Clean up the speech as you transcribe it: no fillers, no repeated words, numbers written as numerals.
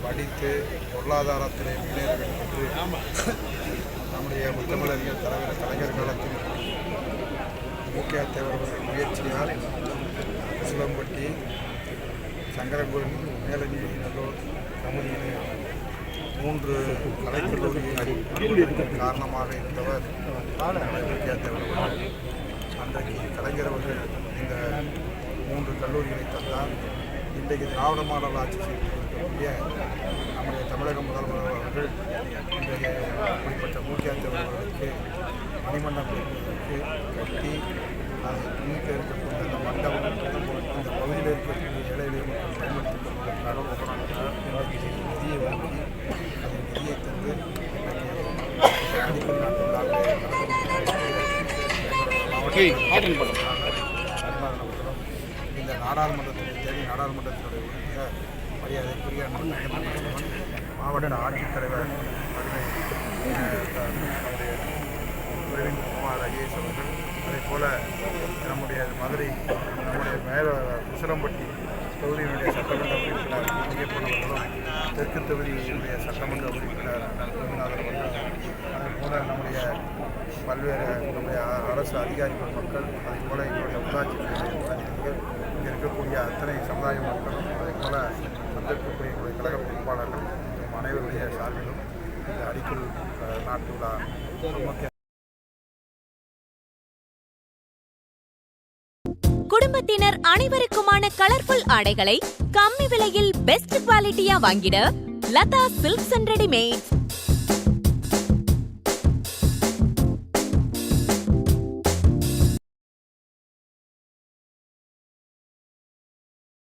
படித்து பொருளாதாரத்திலே முன்னேற வேண்டும் என்று நம்முடைய முத்தமிழறிஞர் தலைவர் கலைஞர் காலத்தில் மூக்கியா தேவர்கள் முயற்சியால் உசிலம்பட்டி, சங்கரங்கோயில், மேலணி, நல்லூர், கமுதியிலே 3 கலைக்கல்லூரியை காரணமாக இருந்தவர் மூக்கியா தேவர்கள். அன்றைக்கு கலைஞர் அவர்கள் இந்த 3 கல்லூரிகளை தந்தார். இன்றைக்கு திராவிட மாடல் ஆட்சி செய்திருக்கக்கூடிய நம்முடைய தமிழக முதல்வர் அவர்கள் இன்றைய குறிப்பிட்ட மூக்கியா தேவர்களுக்கு மணிமண்டபத்திற்கு கட்டி அதை துணிக்க இருக்கக்கூடிய அந்த மண்டபம் இந்த பகுதியில் இருக்கக்கூடிய ஏழைகளை மக்கள் பயன்படுத்திக் கொள்வதற்காக நிதியை வாங்கி அந்த நிதியை தந்து அடிக்கல் இந்த நாடாளுமன்றத்தினை தேடி நாடாளுமன்றத்தினுடைய உறுப்பினர் மரியாதைக்குரிய மாவட்ட ஆட்சித்தலைவர் பிரவீன்குமார் ஐஏஎஸ் அவர்கள், அதே போல் நம்முடைய மதுரை நம்முடைய உசிலம்பட்டி தொகுதியினுடைய சட்டமன்ற உறுப்பினர் ஐயப்பன் அவர்களும், தெற்கு தொகுதியினுடைய சட்டமன்ற உறுப்பினர் ரகுநாதன் அவர்கள், அதே போல் நம்முடைய பல்வேறு நம்முடைய அரசு அதிகாரிகள் மக்கள், அதே போல் எங்களுடைய உள்ளாட்சி பிரதிநிதிகள், இங்கே இருக்கக்கூடிய அத்தனை சமுதாய மக்களும், அதே போல் வந்திருக்கக்கூடிய எங்களுடைய கழக பொறுப்பாளர்கள் மற்றும் அனைவருடைய சார்பிலும் இந்த அடிக்கல் நாட்டு விழா முக்கிய. குடும்பத்தினர் அனைவருக்குமான கலர்ஃபுல் ஆடைகளை கம்மி விலையில் பெஸ்ட் குவாலிட்டியா வாங்கிட லதா சில்க்ஸ் அண்ட் ரெடிமேட்ஸ்.